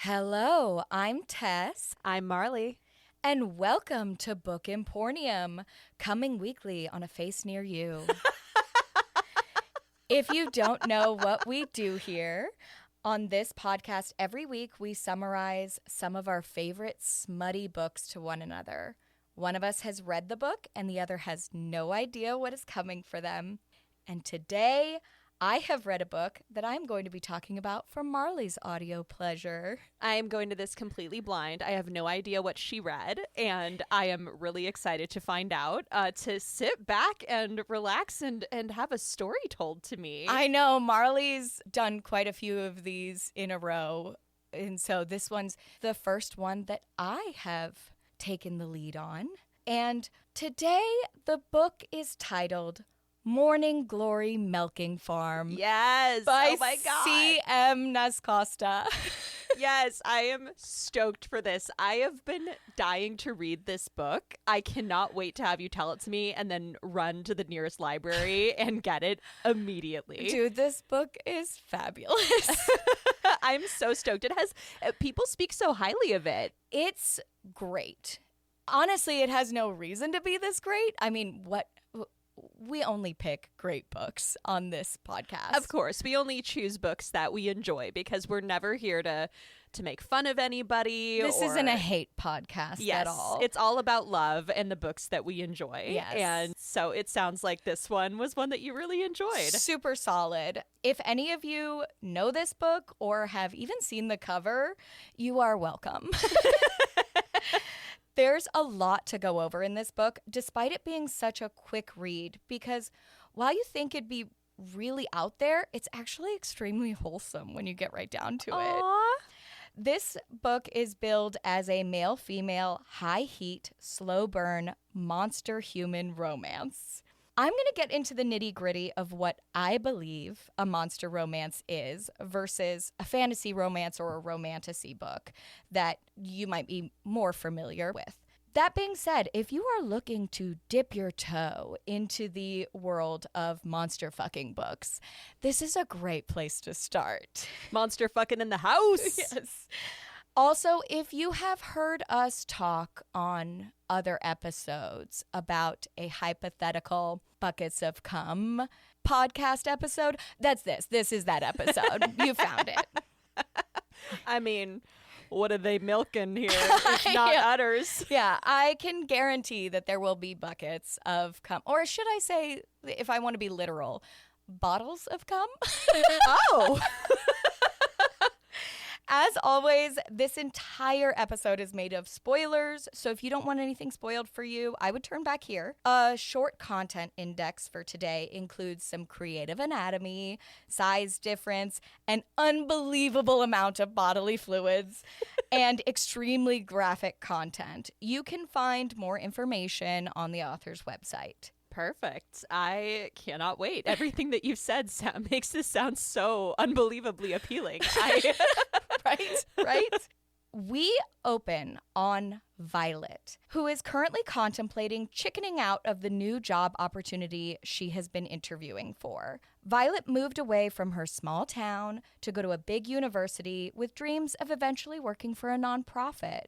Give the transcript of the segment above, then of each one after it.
Hello, I'm Tess, I'm Marleigh. and welcome to Book Emporium, coming weekly on a face near you. If you don't know what we do here, on this podcast every week we summarize some of our favorite smutty books to one another. One of us has read the book and the other has no idea what is coming for them. And today I have read a book that I'm going to be talking about for Marleigh's audio pleasure. I am going to this completely blind. I have no idea what she read, and I am really excited to find out, to sit back and relax and have a story told to me. I know Marleigh's done quite a few of these in a row, and so this one's the first one that I have taken the lead on. And today the book is titled Morning Glory Milking Farm. Yes. By oh my God. C.M. Nascosta. Yes, I am stoked for this. I have been dying to read this book. I cannot wait to have you tell it to me and then run to the nearest library and get it immediately. Dude, this book is fabulous. I'm so stoked. It has people speak so highly of it. It's great. Honestly, it has no reason to be this great. I mean, we only pick great books on this podcast. Of course, we only choose books that we enjoy because we're never here to make fun of anybody. This isn't a hate podcast at all. It's all about love and the books that we enjoy. Yes. And so it sounds like this one was one that you really enjoyed. Super solid. If any of you know this book or have even seen the cover, you are welcome. There's a lot to go over in this book, despite it being such a quick read, because while you think it'd be really out there, it's actually extremely wholesome when you get right down to it. This book is billed as a male-female, high-heat, slow-burn, monster-human romance. I'm going to get into the nitty-gritty of what I believe a monster romance is versus a fantasy romance or a romantasy book that you might be more familiar with. That being said, if you are looking to dip your toe into the world of monster fucking books, this is a great place to start. Monster fucking in the house. Yes. Also, if you have heard us talk on other episodes about a hypothetical buckets of cum podcast episode, that's this. This is that episode. You found it. I mean, what are they milking here if not udders? Yeah, I can guarantee that there will be buckets of cum. Or should I say, if I want to be literal, bottles of cum? Oh! As always, this entire episode is made of spoilers, so if you don't want anything spoiled for you, I would turn back here. A short content index for today includes some creative anatomy, size difference, an unbelievable amount of bodily fluids, and extremely graphic content. You can find more information on the author's website. Perfect. I cannot wait. Everything that you've said makes this sound so unbelievably appealing. Right? We open on Violet, who is currently contemplating chickening out of the new job opportunity she has been interviewing for. Violet moved away from her small town to go to a big university with dreams of eventually working for a nonprofit.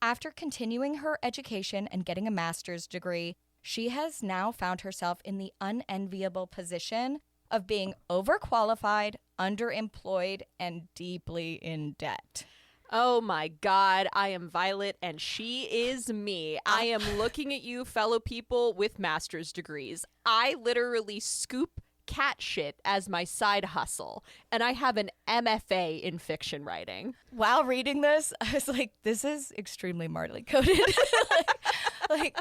After continuing her education and getting a master's degree, she has now found herself in the unenviable position of being overqualified, underemployed, and deeply in debt. Oh my God, I am Violet and she is me. I am looking at you, fellow people with master's degrees. I literally scoop cat shit as my side hustle, and I have an MFA in fiction writing. While reading this, I was like, this is extremely Marleigh coded. like,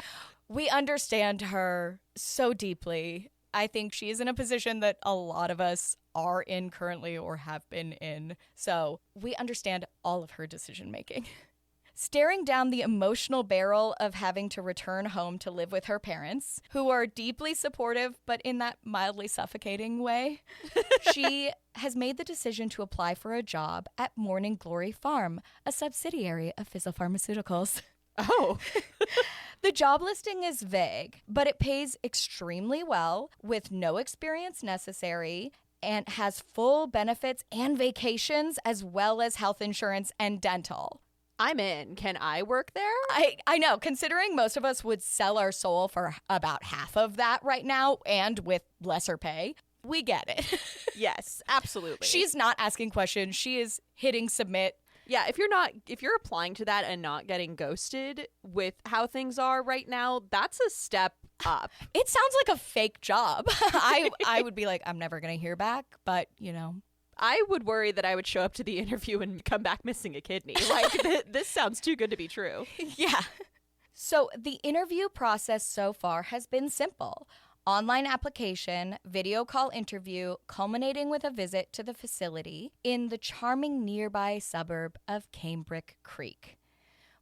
we understand her so deeply. I think she is in a position that a lot of us are in currently or have been in. So we understand all of her decision making. Staring down the emotional barrel of having to return home to live with her parents, who are deeply supportive, but in that mildly suffocating way, she has made the decision to apply for a job at Morning Glory Farm, a subsidiary of Fizzle Pharmaceuticals. Oh. The job listing is vague, but it pays extremely well with no experience necessary and has full benefits and vacations, as well as health insurance and dental. I'm in. Can I work there? I know, considering most of us would sell our soul for about half of that right now and with lesser pay. We get it. Yes, absolutely. She's not asking questions. She is hitting submit. Yeah, if you're applying to that and not getting ghosted with how things are right now, that's a step up. It sounds like a fake job. I would be like, I'm never going to hear back, but I would worry that I would show up to the interview and come back missing a kidney. Like, this sounds too good to be true. Yeah. So the interview process so far has been simple. Online application, video call interview, culminating with a visit to the facility in the charming nearby suburb of Cambric Creek.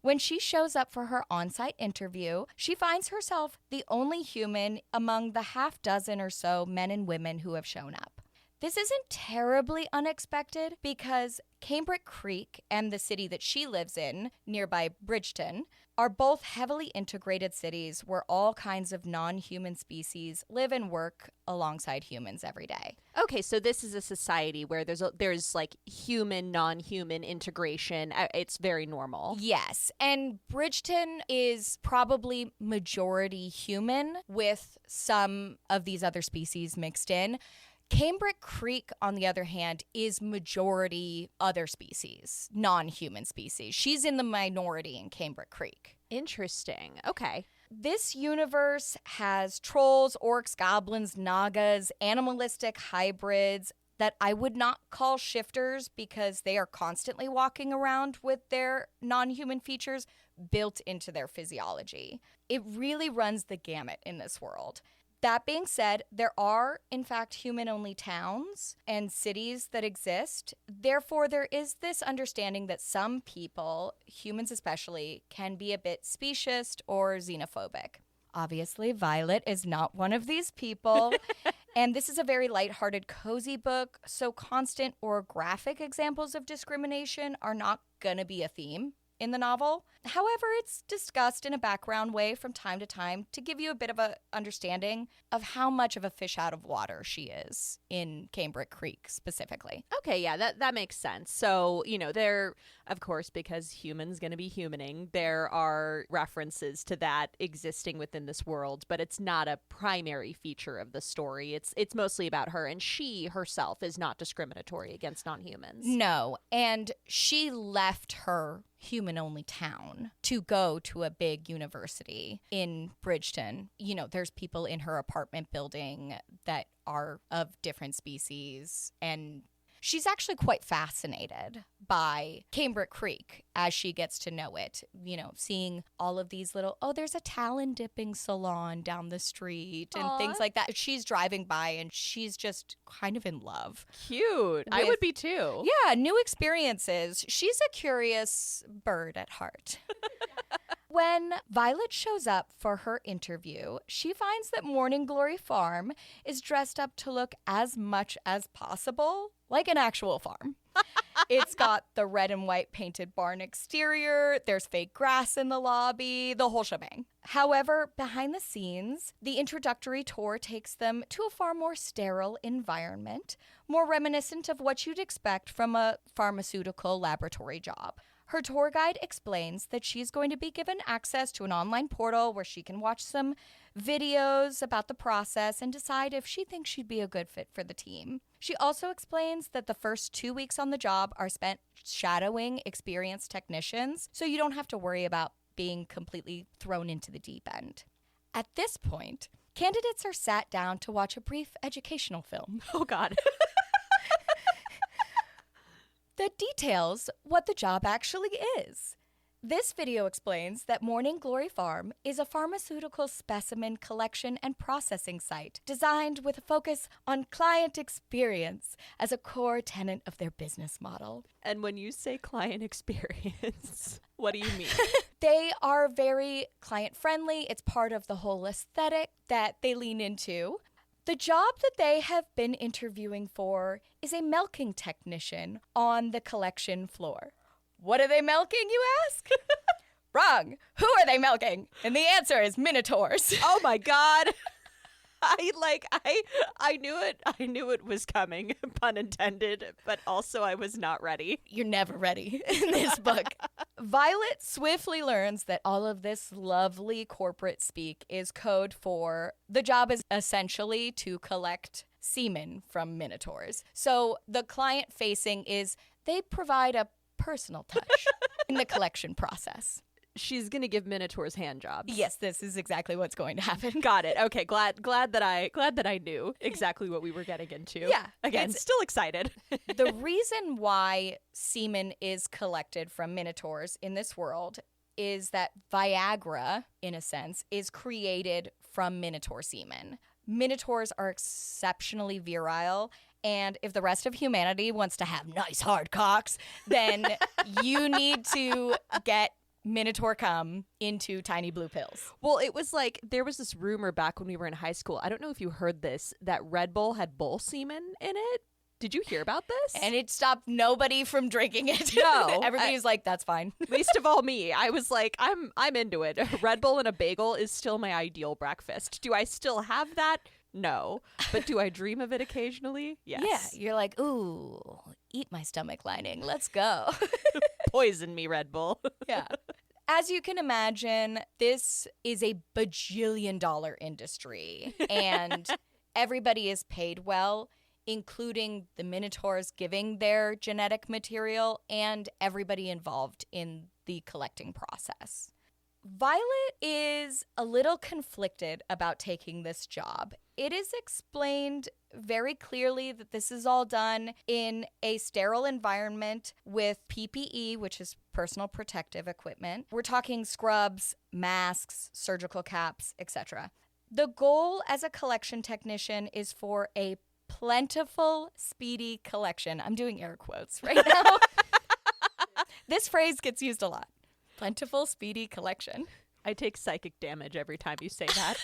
When she shows up for her on-site interview, she finds herself the only human among the half dozen or so men and women who have shown up. This isn't terribly unexpected because Cambric Creek and the city that she lives in, nearby Bridgeton, are both heavily integrated cities where all kinds of non-human species live and work alongside humans every day. Okay, so this is a society where there's like human, non-human integration. It's very normal. Yes, and Bridgeton is probably majority human with some of these other species mixed in. Cambric Creek, on the other hand, is majority other species, non-human species. She's in the minority in Cambric Creek. Interesting. Okay. This universe has trolls, orcs, goblins, nagas, animalistic hybrids that I would not call shifters because they are constantly walking around with their non-human features built into their physiology. It really runs the gamut in this world. That being said, there are, in fact, human-only towns and cities that exist. Therefore, there is this understanding that some people, humans especially, can be a bit specious or xenophobic. Obviously, Violet is not one of these people. And this is a very lighthearted, cozy book, so constant or graphic examples of discrimination are not going to be a theme in the novel. However, it's discussed in a background way from time to time to give you a bit of an understanding of how much of a fish out of water she is in Cambric Creek specifically. Okay, yeah, that makes sense. So, there, of course, because humans going to be humaning, there are references to that existing within this world, but it's not a primary feature of the story. It's mostly about her, and she herself is not discriminatory against non-humans. No, and she left her human-only town to go to a big university in Bridgeton. There's people in her apartment building that are of different species, and she's actually quite fascinated by Cambric Creek as she gets to know it. Seeing all of these little, there's a talon dipping salon down the street and things like that. She's driving by and she's just kind of in love. Cute. I would be too. Yeah, new experiences. She's a curious bird at heart. When Violet shows up for her interview, she finds that Morning Glory Farm is dressed up to look as much as possible like an actual farm. It's got the red and white painted barn exterior, there's fake grass in the lobby, the whole shebang. However, behind the scenes, the introductory tour takes them to a far more sterile environment, more reminiscent of what you'd expect from a pharmaceutical laboratory job. Her tour guide explains that she's going to be given access to an online portal where she can watch some videos about the process and decide if she thinks she'd be a good fit for the team. She also explains that the first 2 weeks on the job are spent shadowing experienced technicians, so you don't have to worry about being completely thrown into the deep end. At this point, candidates are sat down to watch a brief educational film. Oh, God. That details what the job actually is. This video explains that Morning Glory Farm is a pharmaceutical specimen collection and processing site designed with a focus on client experience as a core tenet of their business model. And when you say client experience, what do you mean? They are very client-friendly. It's part of the whole aesthetic that they lean into. The job that they have been interviewing for is a milking technician on the collection floor. What are they milking, you ask? Wrong. Who are they milking? And the answer is minotaurs. Oh my God. I knew it was coming, pun intended, but also I was not ready. You're never ready in this book. Violet swiftly learns that all of this lovely corporate speak is code for the job is essentially to collect semen from minotaurs. So the client facing is they provide a personal touch in the collection process. She's gonna give minotaurs hand jobs. Yes, this is exactly what's going to happen. Got it. Okay, glad that I knew exactly what we were getting into. Yeah. Again, still excited. The reason why semen is collected from minotaurs in this world is that Viagra, in a sense, is created from minotaur semen. Minotaurs are exceptionally virile, and if the rest of humanity wants to have nice hard cocks, then you need to get minotaur cum into tiny blue pills. Well, it was like there was this rumor back when we were in high school. I don't know if you heard this, that Red Bull had bull semen in it. Did you hear about this? And it stopped nobody from drinking it. No. Everybody's like, that's fine. Least of all me. I was like, I'm into it. Red Bull and a bagel is still my ideal breakfast. Do I still have that? No. But do I dream of it occasionally? Yes. Yeah, you're like, ooh, eat my stomach lining. Let's go. Poison me, Red Bull. Yeah. As you can imagine, this is a bajillion-dollar industry, and everybody is paid well, including the minotaurs giving their genetic material and everybody involved in the collecting process. Violet is a little conflicted about taking this job. It is explained very clearly that this is all done in a sterile environment with PPE, which is personal protective equipment. We're talking scrubs, masks, surgical caps, etc. The goal as a collection technician is for a plentiful, speedy collection. I'm doing air quotes right now. This phrase gets used a lot. Plentiful, speedy collection. I take psychic damage every time you say that.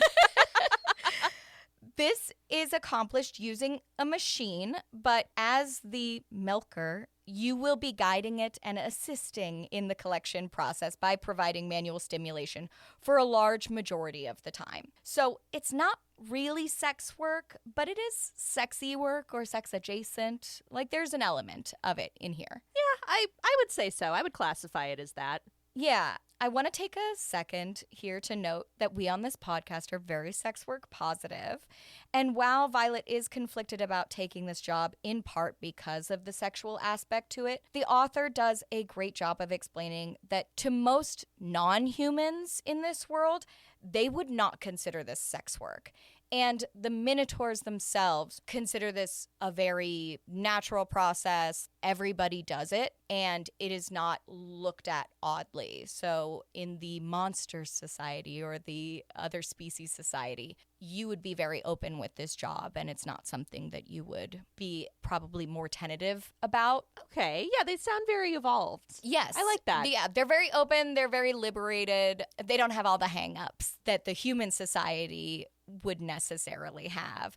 This is accomplished using a machine, but as the milker, you will be guiding it and assisting in the collection process by providing manual stimulation for a large majority of the time. So it's not really sex work, but it is sexy work or sex adjacent. Like there's an element of it in here. Yeah, I would say so. I would classify it as that. Yeah, I want to take a second here to note that we on this podcast are very sex work positive. And while Violet is conflicted about taking this job in part because of the sexual aspect to it, the author does a great job of explaining that to most non-humans in this world, they would not consider this sex work. And the minotaurs themselves consider this a very natural process. Everybody does it, and it is not looked at oddly. So in the monster society or the other species society, you would be very open with this job, and it's not something that you would be probably more tentative about. Okay, yeah, they sound very evolved. Yes. I like that. Yeah, they're very open, they're very liberated. They don't have all the hang-ups that the human society would necessarily have.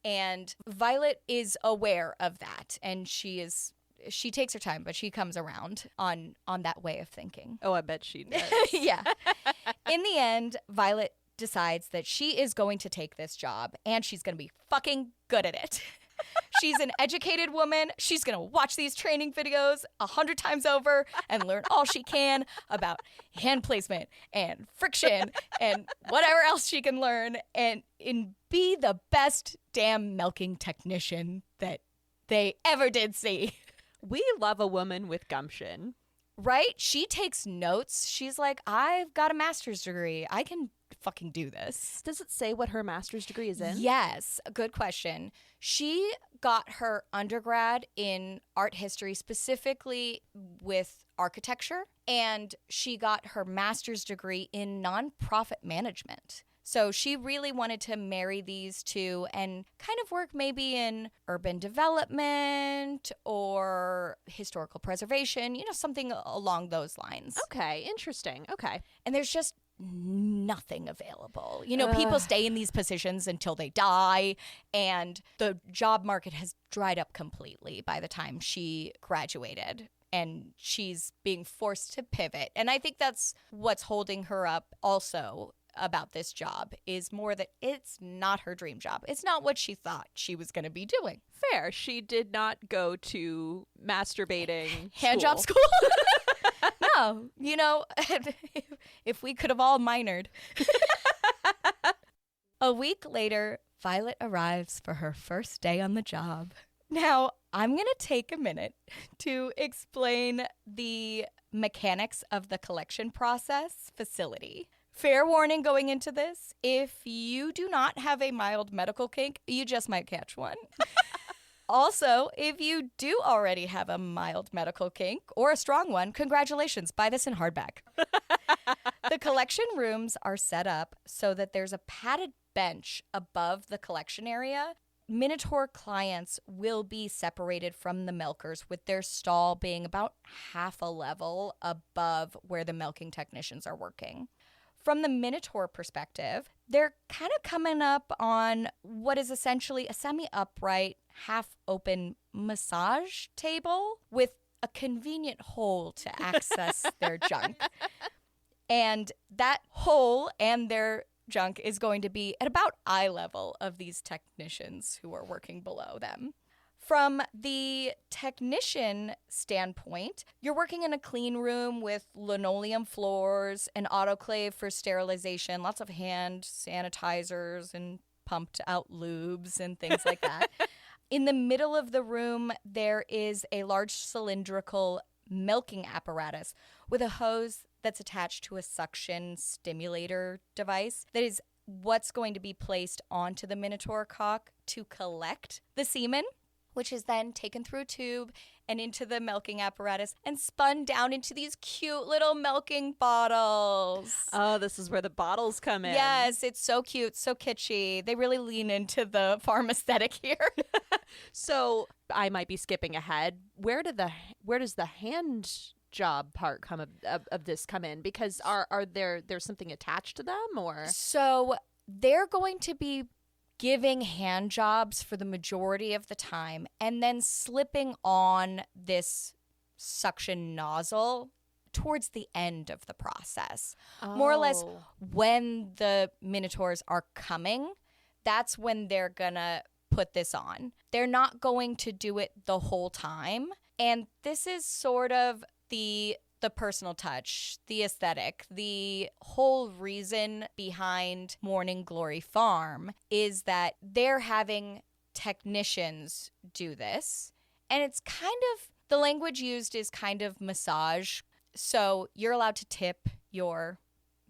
And Violet is aware of that, and she takes her time, but she comes around on that way of thinking. Oh, I bet she does. Yeah. In the end, Violet decides that she is going to take this job, and she's going to be fucking good at it. She's an educated woman. She's going to watch these training videos 100 times over and learn all she can about hand placement and friction and whatever else she can learn and be the best damn milking technician that they ever did see. We love a woman with gumption. Right? She takes notes. She's like, I've got a master's degree. I can fucking do this. Does it say what her master's degree is in? Yes. Good question. She got her undergrad in art history, specifically with architecture, and she got her master's degree in nonprofit management. So she really wanted to marry these two and kind of work maybe in urban development or historical preservation, something along those lines. Okay, interesting. Okay. And there's just nothing available. People stay in these positions until they die, and the job market has dried up completely by the time she graduated. And she's being forced to pivot. And I think that's what's holding her up also. about this job is more that it's not her dream job. It's not what she thought she was going to be doing. Fair. She did not go to masturbating hand job school. No, you know, if we could have all minored. A week later, Violet arrives for her first day on the job. Now, I'm going to take a minute to explain the mechanics of the collection process facility. Fair warning going into this, if you do not have a mild medical kink, you just might catch one. Also, if you do already have a mild medical kink or a strong one, congratulations, buy this in hardback. The collection rooms are set up so that there's a padded bench above the collection area. Minotaur clients will be separated from the milkers, with their stall being about half a level above where the milking technicians are working. From the Minotaur perspective, they're kind of coming up on what is essentially a semi-upright, half-open massage table with a convenient hole to access their junk. And that hole and their junk is going to be at about eye level of these technicians who are working below them. From the technician standpoint, you're working in a clean room with linoleum floors, an autoclave for sterilization, lots of hand sanitizers and pumped out lubes and things like that. In the middle of the room, there is a large cylindrical milking apparatus with a hose that's attached to a suction stimulator device that is what's going to be placed onto the Minotaur cock to collect the semen, which is then taken through a tube and into the milking apparatus and spun down into these cute little milking bottles. Oh, this is where the bottles come in. Yes, it's so cute, so kitschy. They really lean into the farm aesthetic here. So I might be skipping ahead. Where does the hand job part of this come in? Because there's something attached to them, or? So they're going to be giving hand jobs for the majority of the time and then slipping on this suction nozzle towards the end of the process. Oh. More or less when the Minotaurs are coming, that's when they're gonna put this on. They're not going to do it the whole time. And this is sort of the personal touch, the aesthetic, the whole reason behind Morning Glory Farm is that they're having technicians do this. And it's kind of, the language used is kind of massage. So you're allowed to tip your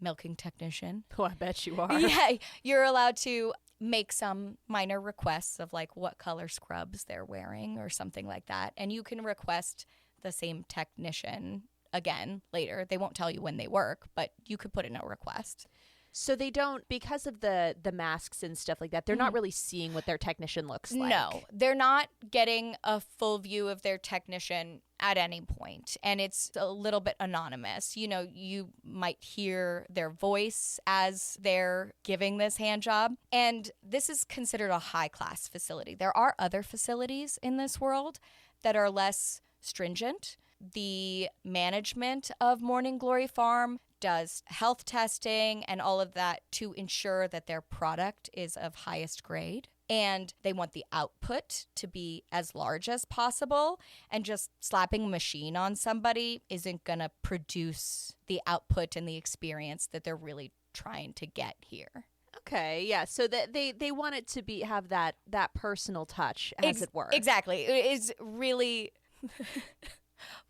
milking technician. Oh, I bet you are. Yeah, you're allowed to make some minor requests of like what color scrubs they're wearing or something like that. And you can request the same technician again later. They won't tell you when they work, but you could put in a request. So they don't, because of the masks and stuff like that, they're not really seeing what their technician looks like. No, they're not getting a full view of their technician at any point. And it's a little bit anonymous. You know, you might hear their voice as they're giving this hand job. And this is considered a high-class facility. There are other facilities in this world that are less stringent. The management of Morning Glory Farm does health testing and all of that to ensure that their product is of highest grade. And they want the output to be as large as possible. And just slapping a machine on somebody isn't going to produce the output and the experience that they're really trying to get here. Okay, yeah. So that they want it to have that personal touch, as it were. Exactly. It is really...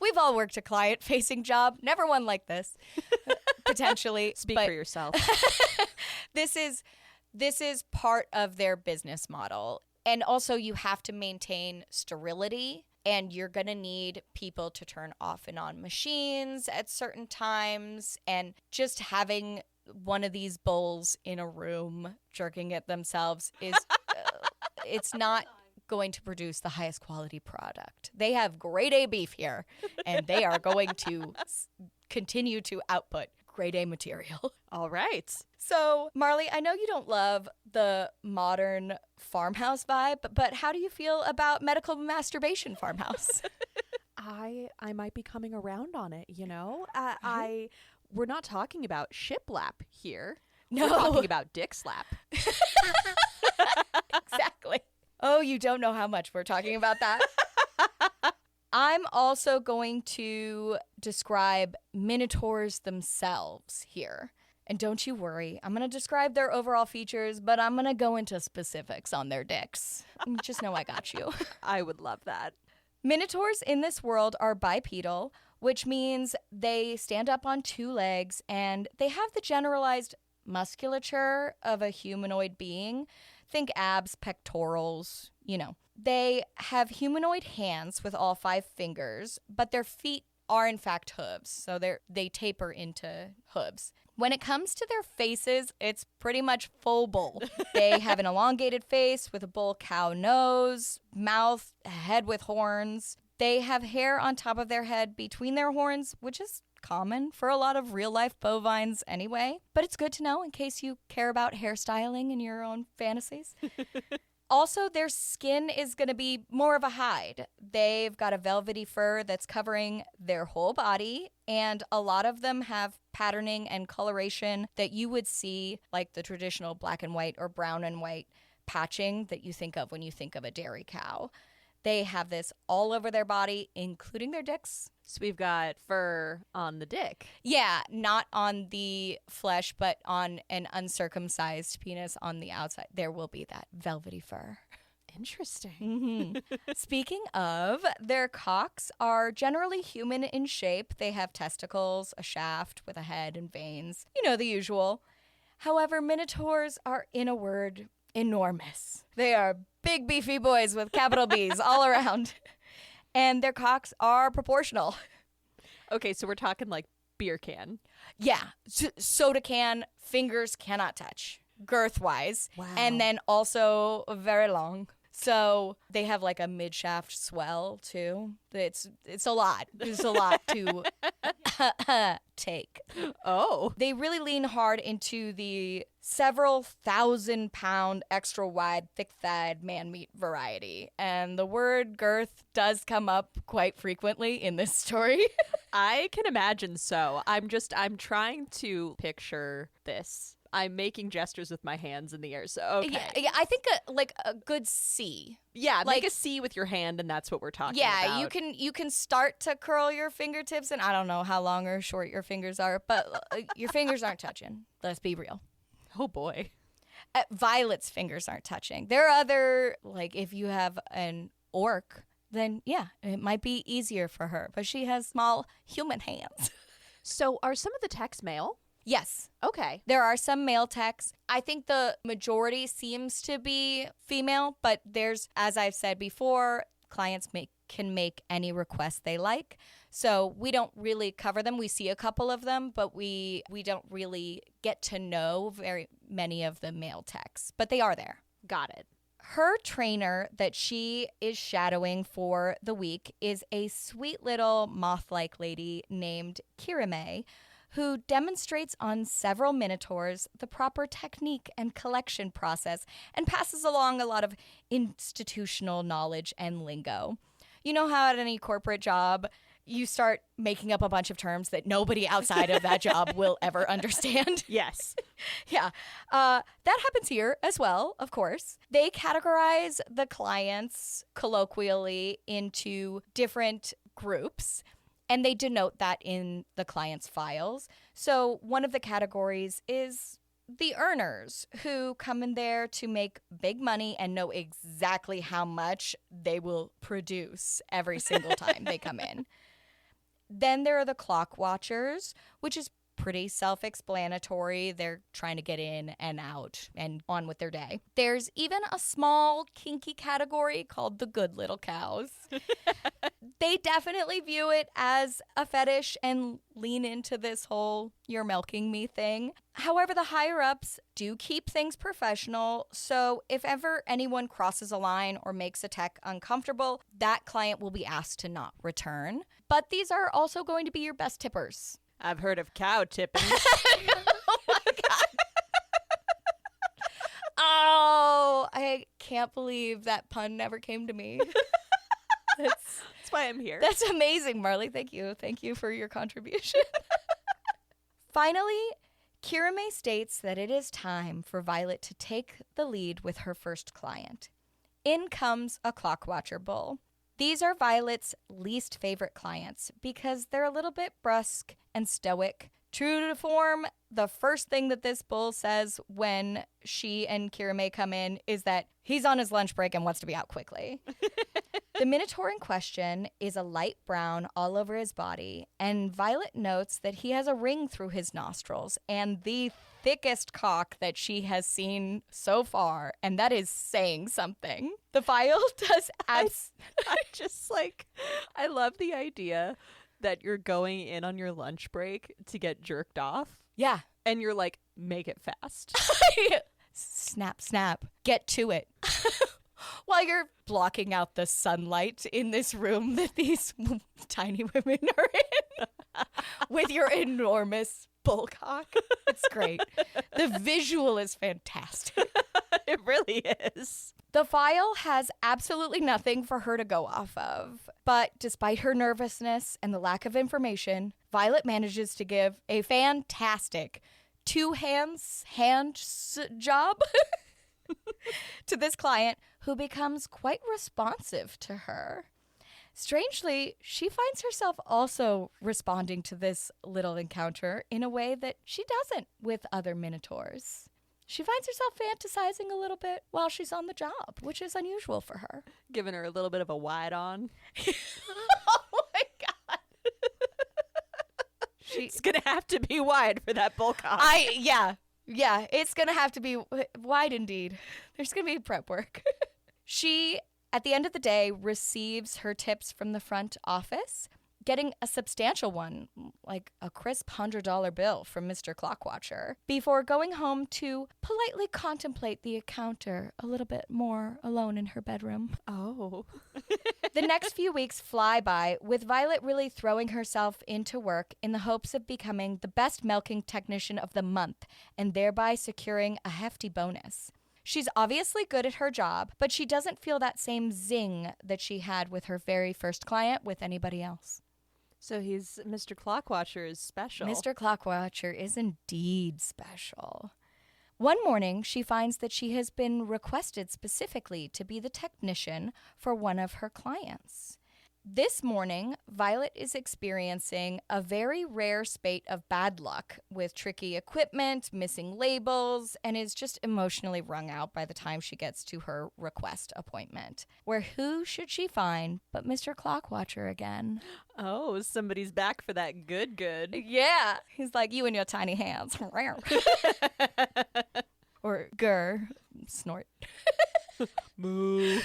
We've all worked a client-facing job. Never one like this, potentially. Speak for yourself. This is part of their business model. And also you have to maintain sterility, and you're going to need people to turn off and on machines at certain times. And just having one of these bulls in a room jerking at themselves is it's not going to produce the highest quality product. They have grade A beef here, and they are going to continue to output grade A material. All right. So, Marleigh, I know you don't love the modern farmhouse vibe, but how do you feel about medical masturbation farmhouse? I might be coming around on it, you know? We're not talking about shiplap here. No. We're talking about dick slap. Exactly. Oh, you don't know how much we're talking about that. I'm also going to describe minotaurs themselves here. And don't you worry, I'm going to describe their overall features, but I'm going to go into specifics on their dicks. Just know I got you. I would love that. Minotaurs in this world are bipedal, which means they stand up on two legs and they have the generalized musculature of a humanoid being. Think abs, pectorals, you know. They have humanoid hands with all 5 fingers, but their feet are in fact hooves, so they taper into hooves. When it comes to their faces, it's pretty much full bull. They have an elongated face with a bull cow nose, mouth, head with horns. They have hair on top of their head between their horns, which is common for a lot of real-life bovines anyway. But it's good to know in case you care about hairstyling in your own fantasies. Also, their skin is going to be more of a hide. They've got a velvety fur that's covering their whole body, and a lot of them have patterning and coloration that you would see, like the traditional black and white or brown and white patching that you think of when you think of a dairy cow. They have this all over their body, including their dicks. So we've got fur on the dick. Yeah, not on the flesh, but on an uncircumcised penis on the outside. There will be that velvety fur. Interesting. Mm-hmm. Speaking of, their cocks are generally human in shape. They have testicles, a shaft with a head and veins. You know, the usual. However, minotaurs are, in a word, enormous. They are big, beefy boys with capital B's all around. And their cocks are proportional. Okay, so we're talking like beer can. Yeah, soda can, fingers cannot touch, girth-wise. Wow. And then also very long. So they have like a mid-shaft swell, too. It's a lot. It's a lot to take. Oh. They really lean hard into the several 1,000-pound, extra-wide, thick-thighed man-meat variety. And the word girth does come up quite frequently in this story. I can imagine so. I'm trying to picture this. I'm making gestures with my hands in the air. So, okay. Yeah, I think a good C. Yeah, like, make a C with your hand, and that's what we're talking yeah, about. you can start to curl your fingertips, and I don't know how long or short your fingers are, but your fingers aren't touching. Let's be real. Oh, boy. Violet's fingers aren't touching. There are other, like, if you have an orc, then, yeah, it might be easier for her, but she has small human hands. So are some of the techs male? Yes. Okay. There are some male techs. I think the majority seems to be female, but there's, as I've said before, clients can make any request they like. So we don't really cover them. We see a couple of them, but we don't really get to know very many of the male techs, but they are there. Got it. Her trainer that she is shadowing for the week is a sweet little moth-like lady named Kirame, who demonstrates on several minotaurs the proper technique and collection process and passes along a lot of institutional knowledge and lingo. You know how at any corporate job, you start making up a bunch of terms that nobody outside of that job will ever understand? Yes. Yeah. That happens here as well, of course. They categorize the clients colloquially into different groups, and they denote that in the client's files. So one of the categories is the earners, who come in there to make big money and know exactly how much they will produce every single time they come in. Then there are the clock watchers, which is pretty self-explanatory. They're trying to get in and out and on with their day. There's even a small kinky category called the good little cows. They definitely view it as a fetish and lean into this whole "you're milking me" thing. However, the higher-ups do keep things professional, so if ever anyone crosses a line or makes a tech uncomfortable, that client will be asked to not return. But these are also going to be your best tippers. I've heard of cow tipping. Oh my God. Oh, I can't believe that pun never came to me. That's why I'm here. That's amazing, Marleigh. Thank you. Thank you for your contribution. Finally, Kirame states that it is time for Violet to take the lead with her first client. In comes a clockwatcher bull. These are Violet's least favorite clients because they're a little bit brusque and stoic. True to form, the first thing that this bull says when she and Kirame come in is that he's on his lunch break and wants to be out quickly. The Minotaur in question is a light brown all over his body, and Violet notes that he has a ring through his nostrils and the thickest cock that she has seen so far, and that is saying something. The file does I love the idea that you're going in on your lunch break to get jerked off. Yeah. And you're like, make it fast. Snap, snap. Get to it. While you're blocking out the sunlight in this room that these tiny women are in with your enormous bullcock. It's great. The visual is fantastic. It really is. The file has absolutely nothing for her to go off of. But despite her nervousness and the lack of information, Violet manages to give a fantastic hand job to this client who becomes quite responsive to her. Strangely, she finds herself also responding to this little encounter in a way that she doesn't with other Minotaurs. She finds herself fantasizing a little bit while she's on the job, which is unusual for her. Giving her a little bit of a wide on. Oh my God. It's going to have to be wide for that bull cock. Yeah, it's going to have to be wide indeed. There's going to be prep work. She, at the end of the day, receives her tips from the front office, getting a substantial one, like a crisp $100 bill from Mr. Clockwatcher, before going home to politely contemplate the encounter a little bit more alone in her bedroom. Oh. The next few weeks fly by, with Violet really throwing herself into work in the hopes of becoming the best milking technician of the month and thereby securing a hefty bonus. She's obviously good at her job, but she doesn't feel that same zing that she had with her very first client with anybody else. So he's Mr. Clockwatcher is special. Mr. Clockwatcher is indeed special. One morning, she finds that she has been requested specifically to be the technician for one of her clients. This morning, Violet is experiencing a very rare spate of bad luck with tricky equipment, missing labels, and is just emotionally wrung out by the time she gets to her request appointment. Where who should she find but Mr. Clockwatcher again? Oh, somebody's back for that good. Yeah. He's like, you and your tiny hands. Or grr, snort. Moo.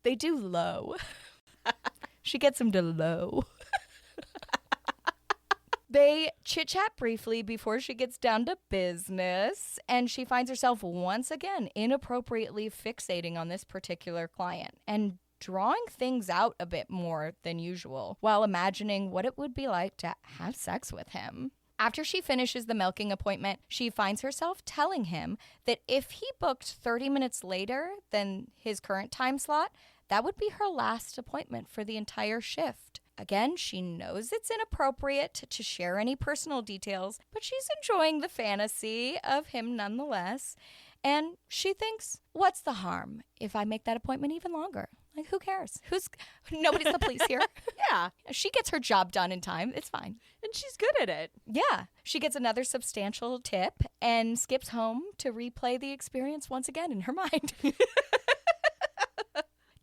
They do low. She gets him to low. They chit-chat briefly before she gets down to business, and she finds herself once again inappropriately fixating on this particular client and drawing things out a bit more than usual while imagining what it would be like to have sex with him. After she finishes the milking appointment, she finds herself telling him that if he booked 30 minutes later than his current time slot, that would be her last appointment for the entire shift. Again, she knows it's inappropriate to share any personal details, but she's enjoying the fantasy of him nonetheless. And she thinks, what's the harm if I make that appointment even longer? Like, who cares? Nobody's the police here. Yeah. She gets her job done in time. It's fine. And she's good at it. Yeah. She gets another substantial tip and skips home to replay the experience once again in her mind.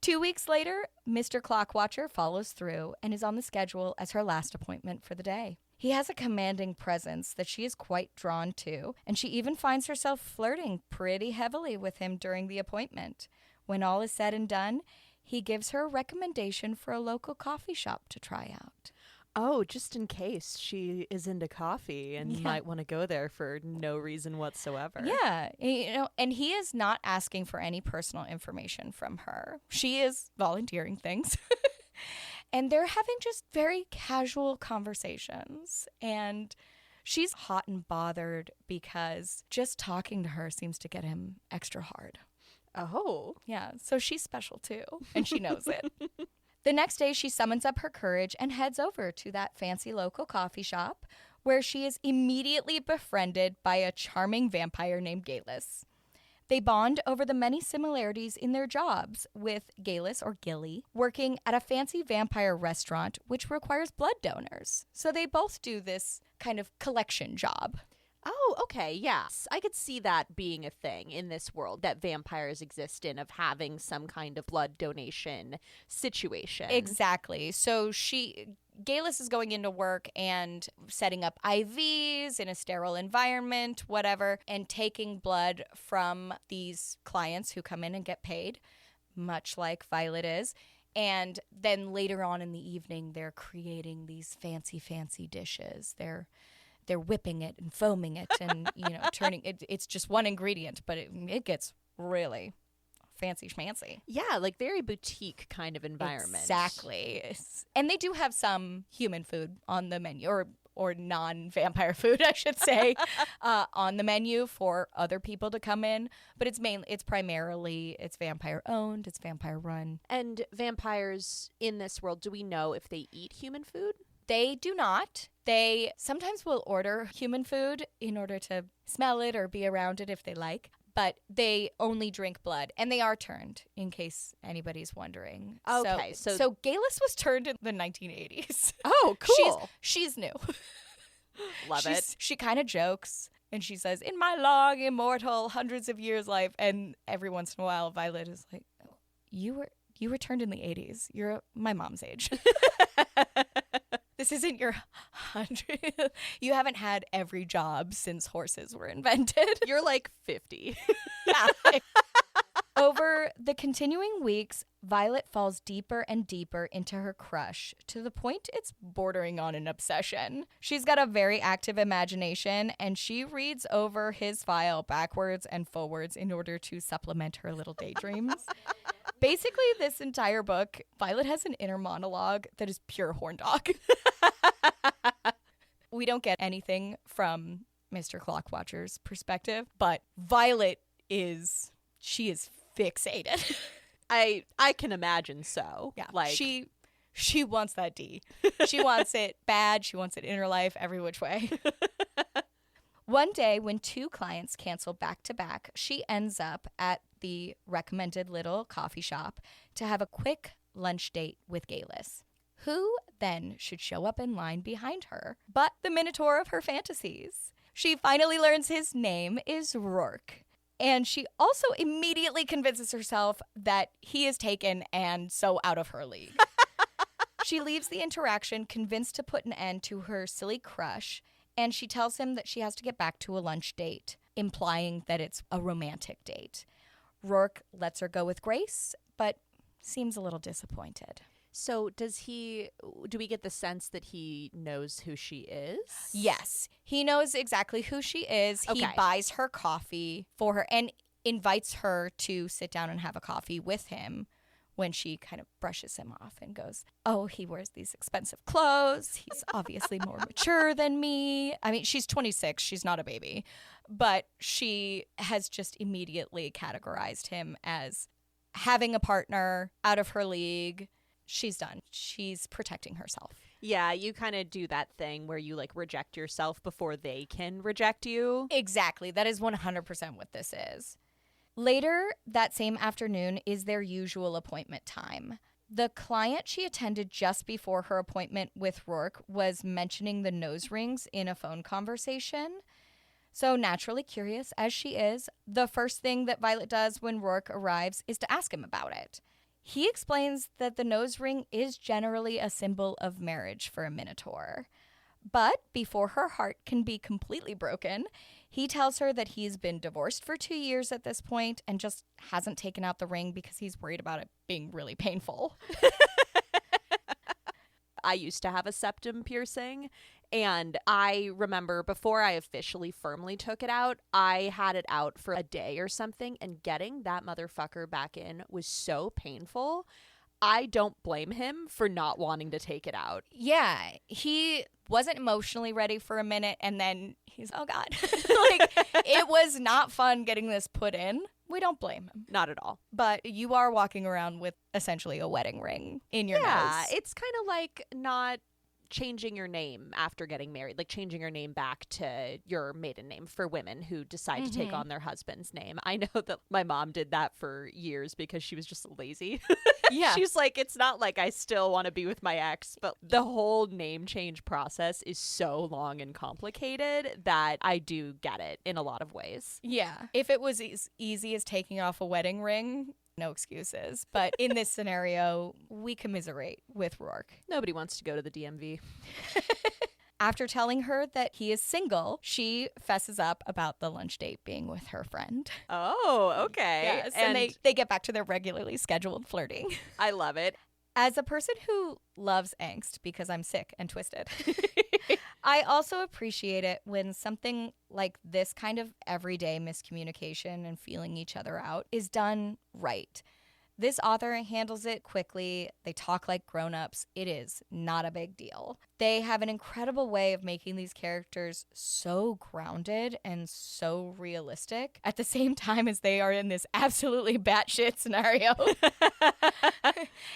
2 weeks later, Mr. Clockwatcher follows through and is on the schedule as her last appointment for the day. He has a commanding presence that she is quite drawn to, and she even finds herself flirting pretty heavily with him during the appointment. When all is said and done, he gives her a recommendation for a local coffee shop to try out. Oh, just in case she is into coffee and might want to go there for no reason whatsoever. Yeah, and he is not asking for any personal information from her. She is volunteering things. And they're having just very casual conversations. And she's hot and bothered because just talking to her seems to get him extra hard. Oh. Yeah, so she's special too, and she knows it. The next day, she summons up her courage and heads over to that fancy local coffee shop where she is immediately befriended by a charming vampire named Galus. They bond over the many similarities in their jobs, with Galus, or Gilly, working at a fancy vampire restaurant which requires blood donors. So they both do this kind of collection job. Oh, okay, yes. I could see that being a thing in this world that vampires exist in, of having some kind of blood donation situation. Exactly. So Galus is going into work and setting up IVs in a sterile environment, whatever, and taking blood from these clients who come in and get paid, much like Violet is. And then later on in the evening, they're creating these fancy, fancy dishes. They're whipping it and foaming it and, turning it. It's just one ingredient, but it gets really fancy schmancy. Yeah, like very boutique kind of environment. Exactly. And they do have some human food on the menu, or non-vampire food, I should say, on the menu for other people to come in. But it's primarily vampire owned, it's vampire run. And vampires in this world, do we know if they eat human food? They do not. They sometimes will order human food in order to smell it or be around it if they like. But they only drink blood, and they are turned, in case anybody's wondering. Okay, so Galus was turned in the 1980s. Oh, cool. She's new. Love it. She kind of jokes, and she says, "In my long, immortal, hundreds of years life," and every once in a while, Violet is like, "You were turned in the 80s. You're my mom's age." This isn't your 100. You haven't had every job since horses were invented. You're like 50. Yeah. Over the continuing weeks, Violet falls deeper and deeper into her crush, to the point it's bordering on an obsession. She's got a very active imagination, and she reads over his file backwards and forwards in order to supplement her little daydreams. Basically, this entire book, Violet has an inner monologue that is pure horn dog. We don't get anything from Mr. Clockwatcher's perspective, but Violet is fixated. I can imagine so. Yeah, like she wants that D. She wants it bad. She wants it in her life, every which way. One day, when two clients cancel back to back, she ends up at the recommended little coffee shop to have a quick lunch date with Galus. Who then should show up in line behind her but the Minotaur of her fantasies? She finally learns his name is Rourke, and she also immediately convinces herself that he is taken and so out of her league. She leaves the interaction convinced to put an end to her silly crush, and she tells him that she has to get back to a lunch date, implying that it's a romantic date. Rourke lets her go with grace, but seems a little disappointed. So do we get the sense that he knows who she is? Yes, he knows exactly who she is. Okay. He buys her coffee for her and invites her to sit down and have a coffee with him when she kind of brushes him off and goes, "Oh, he wears these expensive clothes. He's obviously more mature than me." I mean, she's 26. She's not a baby. But she has just immediately categorized him as having a partner, out of her league. She's done. She's protecting herself. Yeah, you kind of do that thing where you like reject yourself before they can reject you. Exactly. That is 100% what this is. Later that same afternoon is their usual appointment time. The client she attended just before her appointment with Rourke was mentioning the nose rings in a phone conversation. So naturally curious as she is, the first thing that Violet does when Rourke arrives is to ask him about it. He explains that the nose ring is generally a symbol of marriage for a Minotaur. But before her heart can be completely broken, he tells her that he's been divorced for 2 years at this point and just hasn't taken out the ring because he's worried about it being really painful. I used to have a septum piercing, and I remember before I officially firmly took it out, I had it out for a day or something, and getting that motherfucker back in was so painful. I don't blame him for not wanting to take it out. Yeah, he wasn't emotionally ready for a minute, and then he's, oh God. Like, it was not fun getting this put in. We don't blame him. Not at all. But you are walking around with essentially a wedding ring in your nose. Yeah, it's kind of like not changing your name after getting married, like changing your name back to your maiden name for women who decide to take on their husband's name. I know that my mom did that for years because she was just lazy. Yeah. She's like, it's not like I still want to be with my ex, but the whole name change process is so long and complicated that I do get it in a lot of ways. Yeah. If it was as easy as taking off a wedding ring, no excuses. But in this scenario, we commiserate with Rourke. Nobody wants to go to the DMV. After telling her that he is single, she fesses up about the lunch date being with her friend. Oh, okay. Yes, and they get back to their regularly scheduled flirting. I love it. As a person who loves angst because I'm sick and twisted, I also appreciate it when something like this kind of everyday miscommunication and feeling each other out is done right. This author handles it quickly. They talk like grown-ups. It is not a big deal. They have an incredible way of making these characters so grounded and so realistic at the same time as they are in this absolutely batshit scenario.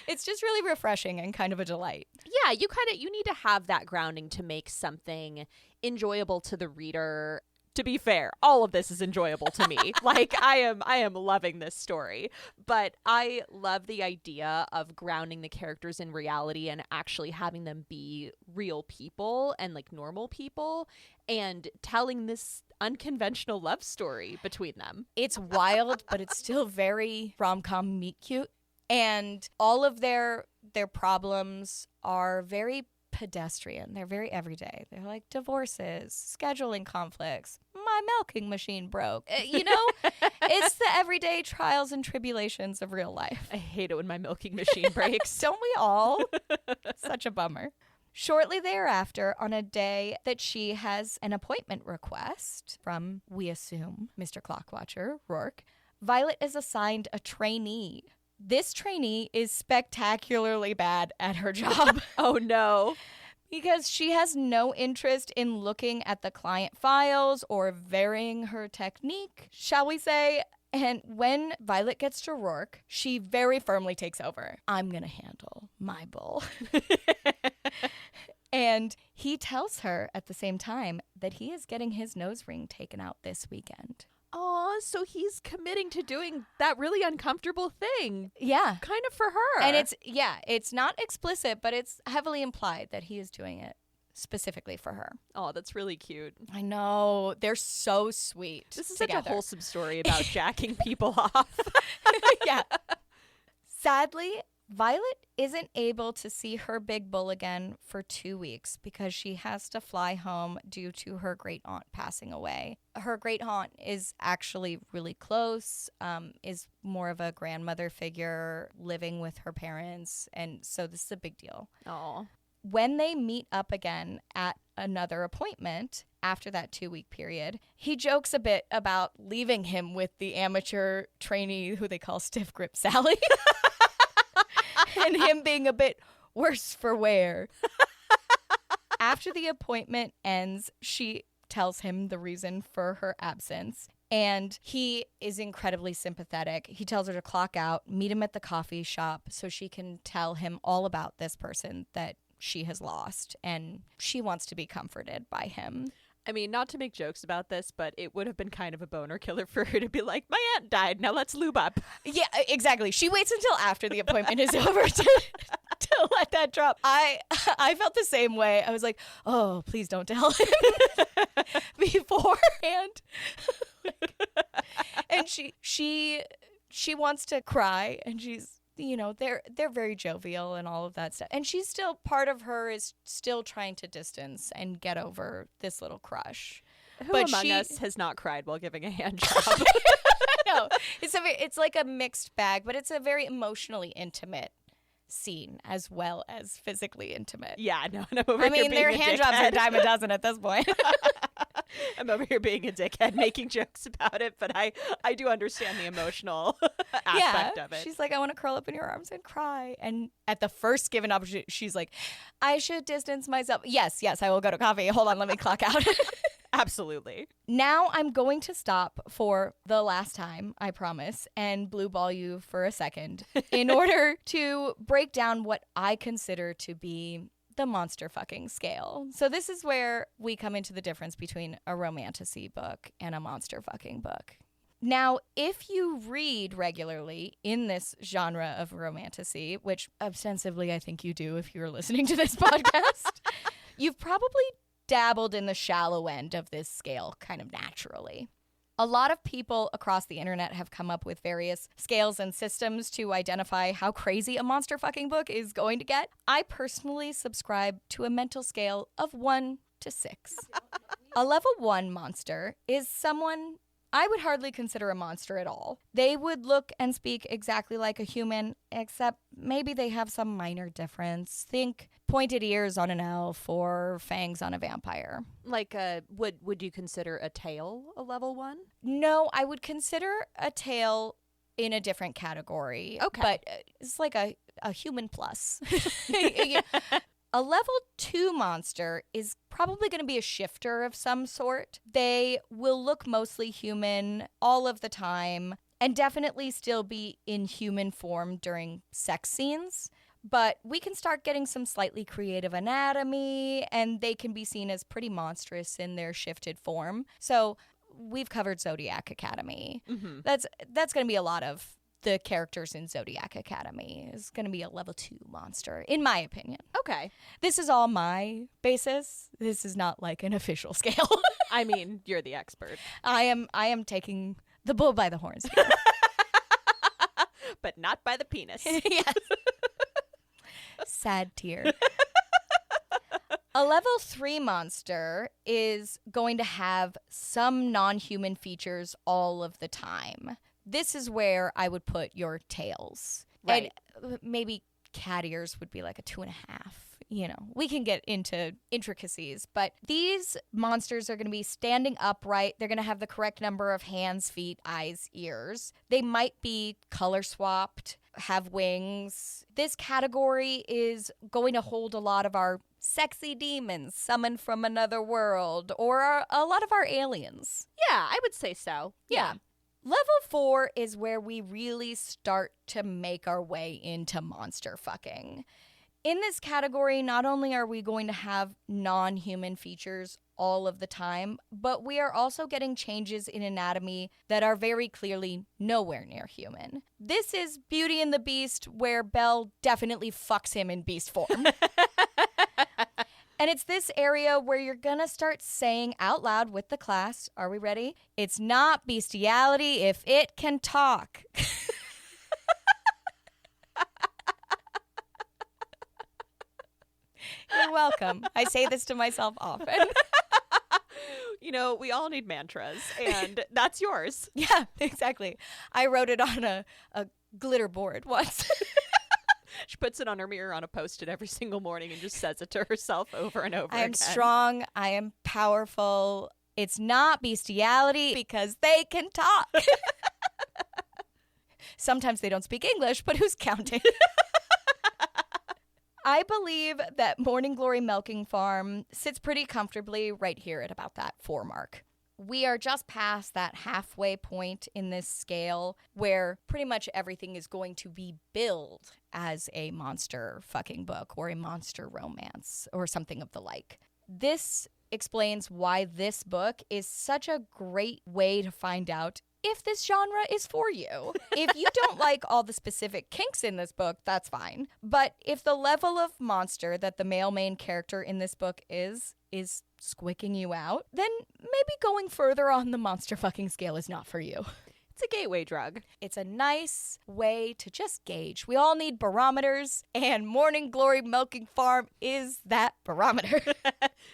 It's just really refreshing and kind of a delight. Yeah, you need to have that grounding to make something enjoyable to the reader. To be fair, all of this is enjoyable to me. Like I am loving this story, but I love the idea of grounding the characters in reality and actually having them be real people and like normal people and telling this unconventional love story between them. It's wild, but it's still very rom-com meet cute, and all of their problems are very pedestrian. They're very everyday. They're like divorces, scheduling conflicts, my milking machine broke. It's the everyday trials and tribulations of real life. I hate it when my milking machine breaks. Don't we all? Such a bummer. Shortly thereafter, on a day that she has an appointment request from, we assume, Mr. Clockwatcher, Rourke, Violet is assigned a trainee. This trainee is spectacularly bad at her job. Oh, no. Because she has no interest in looking at the client files or varying her technique, shall we say. And when Violet gets to Rourke, she very firmly takes over. I'm going to handle my bull. And he tells her at the same time that he is getting his nose ring taken out this weekend. Oh, so he's committing to doing that really uncomfortable thing. Yeah. Kind of for her. And it's not explicit, but it's heavily implied that he is doing it specifically for her. Oh, that's really cute. I know. They're so sweet. This is together. such a wholesome story about jacking people off. Yeah. Sadly, Violet isn't able to see her big bull again for 2 weeks because she has to fly home due to her great aunt passing away. Her great aunt is actually really close, is more of a grandmother figure living with her parents, and so this is a big deal. Oh. When they meet up again at another appointment after that 2-week period, he jokes a bit about leaving him with the amateur trainee who they call Stiff Grip Sally. And him being a bit worse for wear. After the appointment ends, she tells him the reason for her absence. And he is incredibly sympathetic. He tells her to clock out, meet him at the coffee shop so she can tell him all about this person that she has lost. And she wants to be comforted by him. I mean, not to make jokes about this, but it would have been kind of a boner killer for her to be like, my aunt died, now let's lube up. Yeah, exactly. She waits until after the appointment is over to let that drop. I felt the same way. I was like, oh, please don't tell him beforehand. And she wants to cry, and she's, they're very jovial and all of that stuff. And she's still, part of her is still trying to distance and get over this little crush. Who among us has not cried while giving a hand job? No, it's like a mixed bag, but it's a very emotionally intimate scene as well as physically intimate. Yeah, no, I'm over here being their a hand dickhead. jobs are a dime a dozen at this point. I'm over here being a dickhead, making jokes about it, but I do understand the emotional aspect of it. She's like, I want to curl up in your arms and cry. And at the first given opportunity, she's like, I should distance myself. Yes, I will go to coffee. Hold on, let me clock out. Absolutely. Now I'm going to stop for the last time, I promise, and blue ball you for a second in order to break down what I consider to be the monster fucking scale. So this is where we come into the difference between a romantasy book and a monster fucking book. Now, if you read regularly in this genre of romantasy, which ostensibly I think you do if you're listening to this podcast, you've probably dabbled in the shallow end of this scale kind of naturally. A lot of people across the internet have come up with various scales and systems to identify how crazy a monster fucking book is going to get. I personally subscribe to a mental scale of 1 to 6. A level 1 monster is someone I would hardly consider a monster at all. They would look and speak exactly like a human, except maybe they have some minor difference. Think pointed ears on an elf or fangs on a vampire. Like, would you consider a tail a level 1? No, I would consider a tail in a different category. Okay. But it's like a human plus. A level 2 monster is probably going to be a shifter of some sort. They will look mostly human all of the time and definitely still be in human form during sex scenes. But we can start getting some slightly creative anatomy, and they can be seen as pretty monstrous in their shifted form. So we've covered Zodiac Academy. Mm-hmm. That's going to be a lot of the characters in Zodiac Academy is going to be a level 2 monster, in my opinion. Okay. This is all my basis. This is not like an official scale. I mean, you're the expert. I am taking the bull by the horns here. But not by the penis. Yes. Sad tear. A level 3 monster is going to have some non-human features all of the time. This is where I would put your tails. Right. And maybe cat ears would be like a 2.5. You know, we can get into intricacies, but these monsters are going to be standing upright. They're going to have the correct number of hands, feet, eyes, ears. They might be color swapped, have wings. This category is going to hold a lot of our sexy demons summoned from another world, or a lot of our aliens. Yeah, I would say so. Yeah. Level 4 is where we really start to make our way into monster fucking. In this category, not only are we going to have non-human features all of the time, but we are also getting changes in anatomy that are very clearly nowhere near human. This is Beauty and the Beast, where Belle definitely fucks him in beast form. And it's this area where you're going to start saying out loud with the class, are we ready? It's not bestiality if it can talk. You're welcome. I say this to myself often. You know, we all need mantras, and that's yours. Yeah, exactly. I wrote it on a glitter board once. She puts it on her mirror on a Post-it every single morning and just says it to herself over and over again. I am strong. I am powerful. It's not bestiality because they can talk. Sometimes they don't speak English, but who's counting? I believe that Morning Glory Milking Farm sits pretty comfortably right here at about that 4 mark. We are just past that halfway point in this scale where pretty much everything is going to be billed as a monster fucking book or a monster romance or something of the like. This explains why this book is such a great way to find out if this genre is for you. If you don't like all the specific kinks in this book, that's fine. But if the level of monster that the male main character in this book is squicking you out, then maybe going further on the monster fucking scale is not for you. It's a gateway drug. It's a nice way to just gauge. We all need barometers, and Morning Glory Milking Farm is that barometer.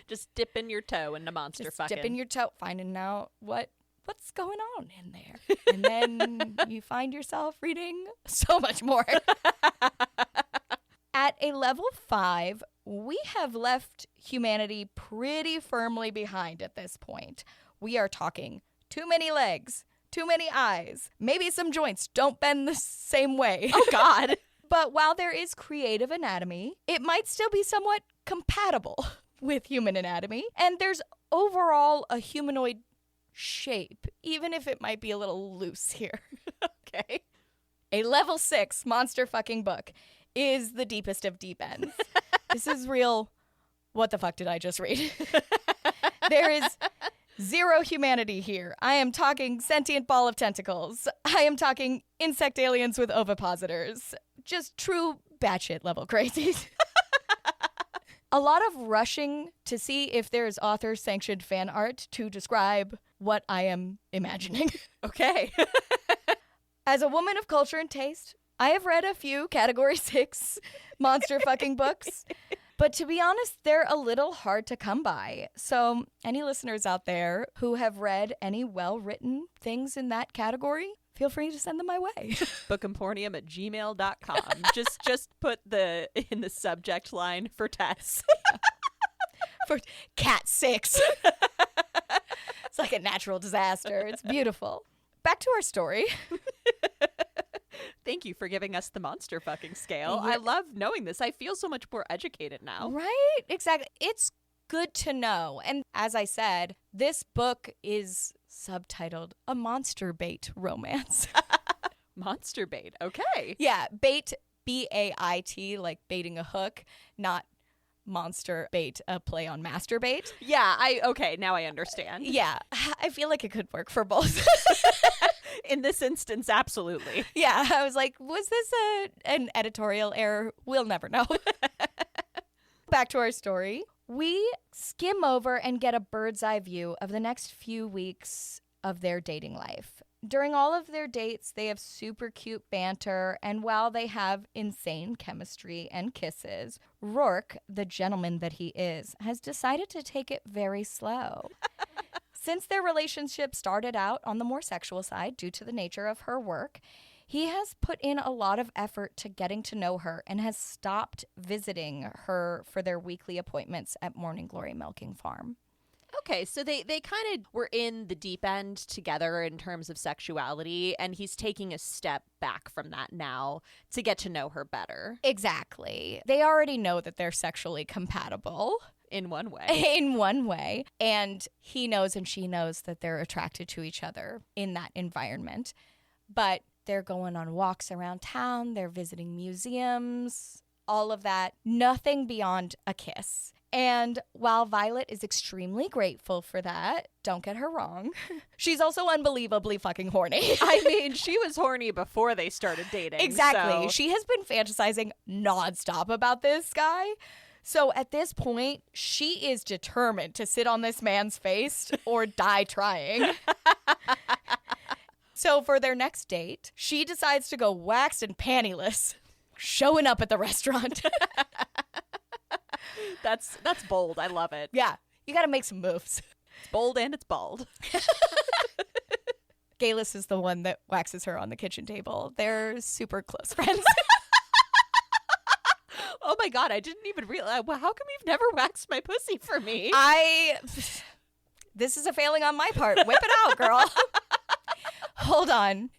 Just dipping your toe into monster fucking. Dipping your toe, finding out what's going on in there. And then you find yourself reading so much more. At a level 5, we have left humanity pretty firmly behind at this point. We are talking too many legs, too many eyes, maybe some joints don't bend the same way. Oh, God. But while there is creative anatomy, it might still be somewhat compatible with human anatomy. And there's overall a humanoid shape, even if it might be a little loose here. Okay. A level 6 monster fucking book is the deepest of deep ends. This is real. What the fuck did I just read? There is zero humanity here. I am talking sentient ball of tentacles. I am talking insect aliens with ovipositors. Just true batshit level crazy. A lot of rushing to see if there's author-sanctioned fan art to describe what I am imagining. Okay. As a woman of culture and taste, I have read a few Category 6 monster fucking books. But to be honest, they're a little hard to come by. So any listeners out there who have read any well-written things in that category, feel free to send them my way. bookemportium@gmail.com. just put in the subject line for Tess. For Cat 6. It's like a natural disaster. It's beautiful. Back to our story. Thank you for giving us the monster fucking scale. Yeah. I love knowing this. I feel so much more educated now. Right? Exactly. It's good to know. And as I said, this book is subtitled A Monster Bait Romance. Monster bait. Okay. Yeah, bait, B-A-I-T, like baiting a hook, not monster bait, a play on masturbate. Yeah, okay, now I understand. Yeah, I feel like it could work for both. In this instance, absolutely. Yeah, I was like, was this an editorial error? We'll never know. Back to our story. We skim over and get a bird's eye view of the next few weeks of their dating life. During all of their dates, they have super cute banter, and while they have insane chemistry and kisses, Rourke, the gentleman that he is, has decided to take it very slow. Since their relationship started out on the more sexual side due to the nature of her work, he has put in a lot of effort to getting to know her and has stopped visiting her for their weekly appointments at Morning Glory Milking Farm. Okay, so they kind of were in the deep end together in terms of sexuality, and he's taking a step back from that now to get to know her better. Exactly. They already know that they're sexually compatible. In one way. In one way. And he knows and she knows that they're attracted to each other in that environment. But they're going on walks around town. They're visiting museums. All of that. Nothing beyond a kiss. And while Violet is extremely grateful for that, don't get her wrong, she's also unbelievably fucking horny. I mean, she was horny before they started dating. Exactly. So. She has been fantasizing nonstop about this guy. So at this point, she is determined to sit on this man's face or die trying. So for their next date, she decides to go waxed and pantyless, showing up at the restaurant. That's bold. I love it. Yeah, you got to make some moves. It's bold and it's bald. Galus is the one that waxes her on the kitchen table. They're super close friends. Oh my God, I didn't even realize. Well, how come you've never waxed my pussy for me? This is a failing on my part. Whip it out, girl. Hold on.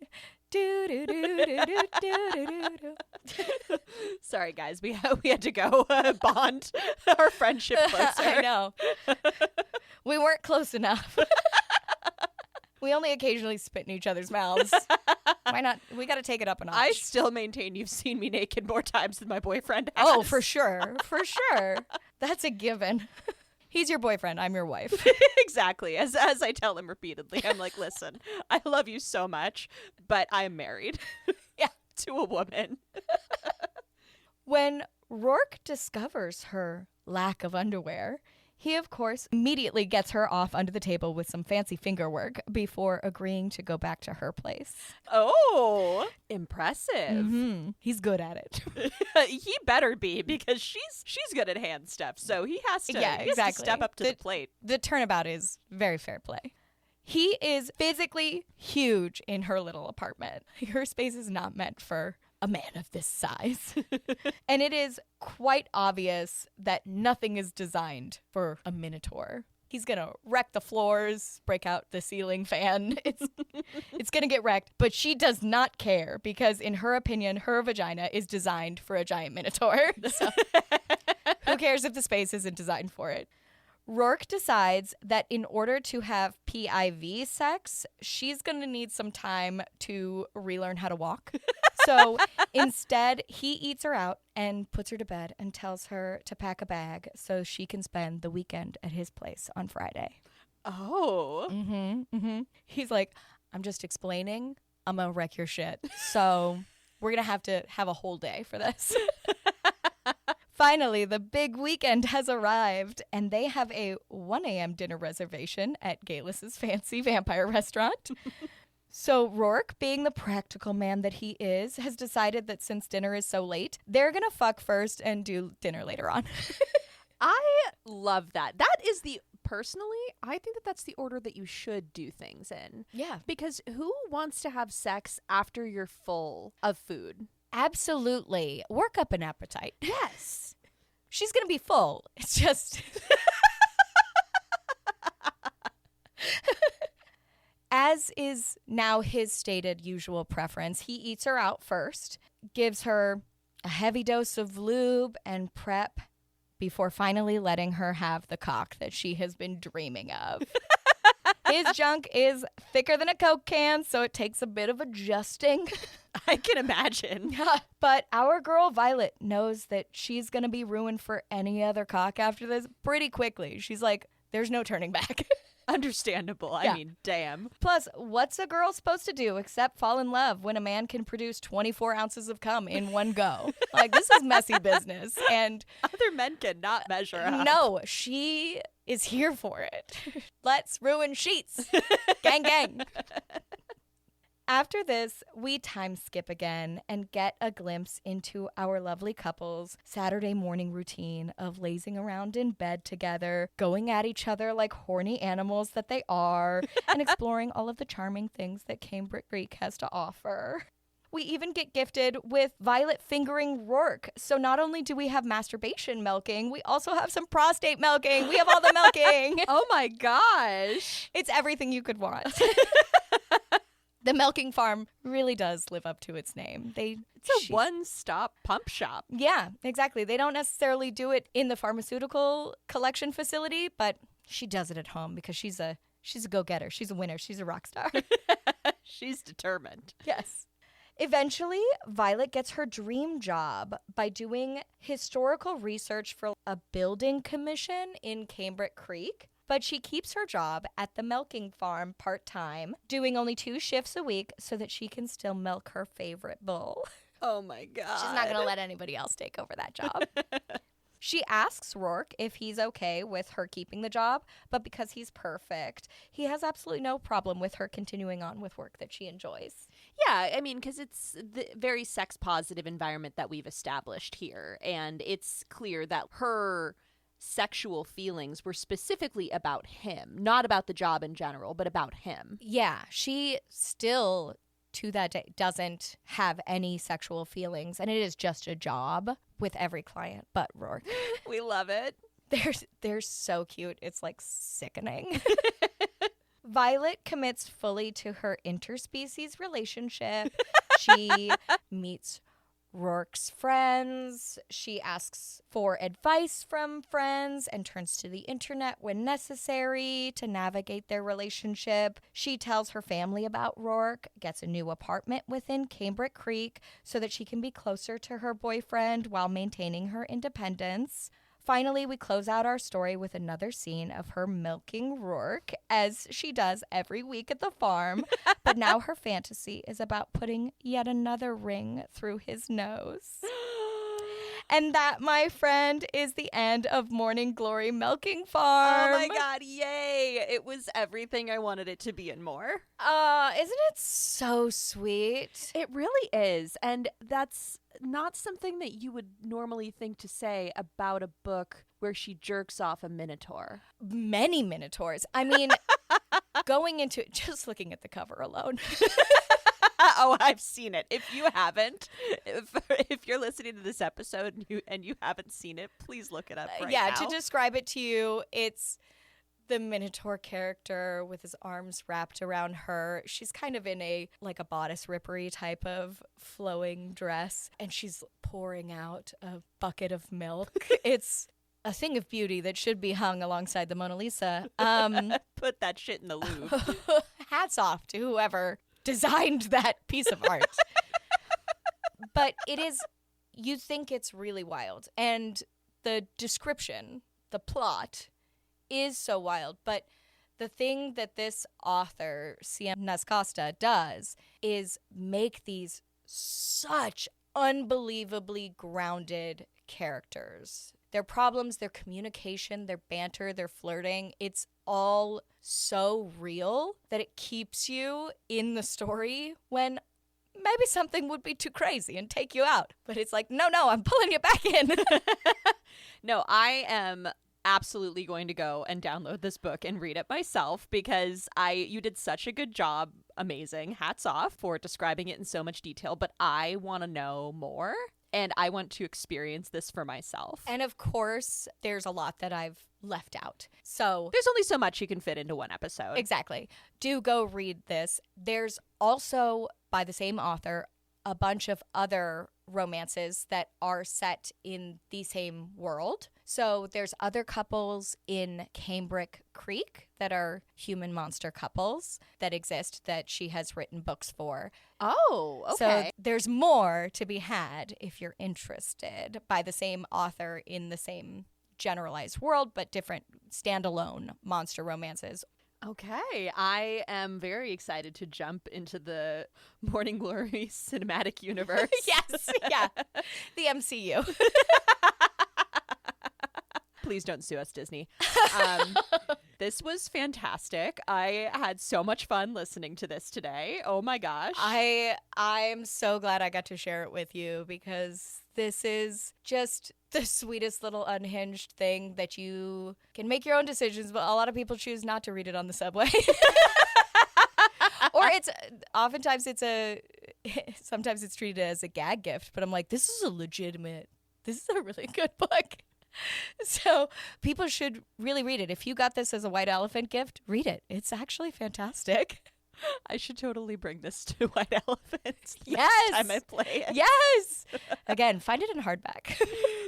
Sorry, guys. We had to go bond our friendship closer. I know. We weren't close enough. We only occasionally spit in each other's mouths. Why not? We got to take it up a notch. I still maintain you've seen me naked more times than my boyfriend has. Oh, for sure. For sure. That's a given. He's your boyfriend. I'm your wife. Exactly. As I tell him repeatedly, I'm like, listen, I love you so much, but I'm married. Yeah. To a woman. When Rourke discovers her lack of underwear, he, of course, immediately gets her off under the table with some fancy finger work before agreeing to go back to her place. Oh, impressive. Mm-hmm. He's good at it. He better be, because she's good at hand stuff, so he has to, he has to step up to the plate. The turnabout is very fair play. He is physically huge in her little apartment. Her space is not meant for a man of this size. And it is quite obvious that nothing is designed for a minotaur. He's going to wreck the floors, break out the ceiling fan. It's going to get wrecked. But she does not care because, in her opinion, her vagina is designed for a giant minotaur. So who cares if the space isn't designed for it? Rourke decides that in order to have PIV sex, she's going to need some time to relearn how to walk. So instead, he eats her out and puts her to bed and tells her to pack a bag so she can spend the weekend at his place on Friday. Oh. He's like, I'm just explaining. I'm going to wreck your shit. So we're going to have a whole day for this. Finally, the big weekend has arrived, and they have a 1 a.m. dinner reservation at Gaelis's fancy vampire restaurant. So Rourke, being the practical man that he is, has decided that since dinner is so late, they're going to fuck first and do dinner later on. I love that. Personally, I think that that's the order that you should do things in. Yeah. Because who wants to have sex after you're full of food? Absolutely. Work up an appetite. Yes. She's going to be full. It's just... As is now his stated usual preference, he eats her out first, gives her a heavy dose of lube and prep before finally letting her have the cock that she has been dreaming of. His junk is thicker than a Coke can, so it takes a bit of adjusting. I can imagine. But our girl Violet knows that she's going to be ruined for any other cock after this pretty quickly. She's like, there's no turning back. Understandable. Yeah. I mean, damn. Plus, what's a girl supposed to do except fall in love when a man can produce 24 ounces of cum in one go? Like, this is messy business. And other men cannot measure up. No, she is here for it. Let's ruin sheets. Gang, gang. After this, we time skip again and get a glimpse into our lovely couple's Saturday morning routine of lazing around in bed together, going at each other like horny animals that they are, and exploring all of the charming things that Cambric Creek has to offer. We even get gifted with Violet fingering Rourke. So not only do we have masturbation milking, we also have some prostate milking. We have all the milking. Oh my gosh. It's everything you could want. The milking farm really does live up to its name. It's a one-stop pump shop. Yeah, exactly. They don't necessarily do it in the pharmaceutical collection facility, but she does it at home because she's a go-getter. She's a winner. She's a rock star. She's determined. Yes. Eventually, Violet gets her dream job by doing historical research for a building commission in Cambric Creek. But she keeps her job at the milking farm part-time, doing only 2 shifts a week so that she can still milk her favorite bull. Oh my God. She's not going to let anybody else take over that job. She asks Rourke if he's okay with her keeping the job, but because he's perfect, he has absolutely no problem with her continuing on with work that she enjoys. Yeah, I mean, because it's the very sex-positive environment that we've established here, and it's clear that her sexual feelings were specifically about him, not about the job in general, but about him. Yeah, she still, to that day, doesn't have any sexual feelings, and it is just a job with every client but Rourke. We love it. They're so cute. It's like sickening. Violet commits fully to her interspecies relationship. She meets Rourke's friends. She asks for advice from friends and turns to the internet when necessary to navigate their relationship. She tells her family about Rourke, gets a new apartment within Cambric Creek so that she can be closer to her boyfriend while maintaining her independence. Finally, we close out our story with another scene of her milking Rourke, as she does every week at the farm. But now her fantasy is about putting yet another ring through his nose. And that, my friend, is the end of Morning Glory Milking Farm. Oh my God, yay. It was everything I wanted it to be and more. Isn't it so sweet? It really is. And that's not something that you would normally think to say about a book where she jerks off a minotaur. Many minotaurs. I mean, going into it, just looking at the cover alone. Oh, I've seen it. If you haven't, if you're listening to this episode and you haven't seen it, please look it up right now. To describe it to you, it's the Minotaur character with his arms wrapped around her. She's kind of in a bodice rippery type of flowing dress, and she's pouring out a bucket of milk. It's a thing of beauty that should be hung alongside the Mona Lisa. Put that shit in the Louvre. Hats off to whoever designed that piece of art. But it is, you think it's really wild. And the description, the plot, is so wild. But the thing that this author, C.M. Nascosta, does is make these such unbelievably grounded characters. Their problems, their communication, their banter, their flirting, it's all so real that it keeps you in the story when maybe something would be too crazy and take you out. But it's like, no, I'm pulling you back in. No, I am absolutely going to go and download this book and read it myself because you did such a good job. Amazing. Hats off for describing it in so much detail, but I want to know more and I want to experience this for myself. And of course, there's a lot that I've left out. So there's only so much you can fit into one episode. Exactly. Do go read this. There's also, by the same author, a bunch of other romances that are set in the same world. So there's other couples in Cambric Creek that are human monster couples that exist that she has written books for. Oh, okay. So there's more to be had if you're interested by the same author in the same generalized world, but different standalone monster romances. Okay, I am very excited to jump into the Morning Glory cinematic universe. Yes, yeah. The MCU. Please don't sue us, Disney. This was fantastic. I had so much fun listening to this today. Oh my gosh. I'm so glad I got to share it with you because this is just the sweetest little unhinged thing that you can make your own decisions, but a lot of people choose not to read it on the subway. Or sometimes it's treated as a gag gift, but I'm like, this is a really good book. So people should really read it. If you got this as a white elephant gift, read it. It's actually fantastic. I should totally bring this to White Elephant Yes. next time I play it. Yes. Again, find it in hardback.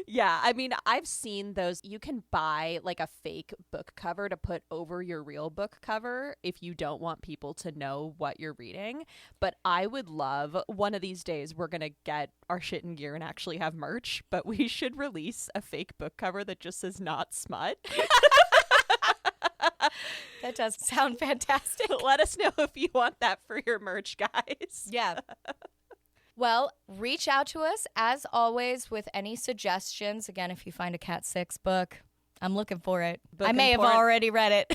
Yeah, I mean, I've seen those. You can buy like a fake book cover to put over your real book cover if you don't want people to know what you're reading. But I would love, one of these days, we're going to get our shit in gear and actually have merch, but we should release a fake book cover that just says not smut. That does sound fantastic. Let us know if you want that for your merch, guys. Yeah. Well, reach out to us, as always, with any suggestions. Again, if you find a Cat 6 book, I'm looking for it. I may have already read it.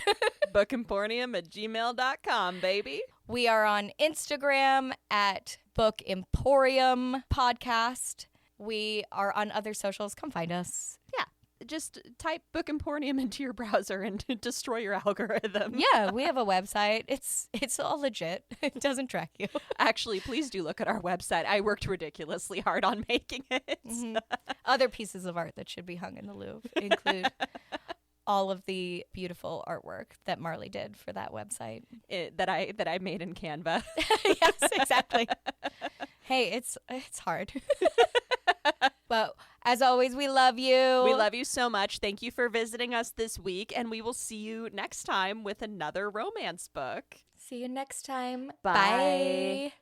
bookemporium@gmail.com, baby. We are on Instagram at Book Emporium Podcast. We are on other socials. Come find us. Yeah. Just type Book Emporium into your browser and destroy your algorithm. Yeah, we have a website. It's all legit. It doesn't track you. Actually, please do look at our website. I worked ridiculously hard on making it. Mm-hmm. Other pieces of art that should be hung in the Louvre include all of the beautiful artwork that Marleigh did for that website. That I made in Canva. Yes, exactly. Hey, it's hard. But as always, we love you. We love you so much. Thank you for visiting us this week, and we will see you next time with another romance book. See you next time. Bye. Bye.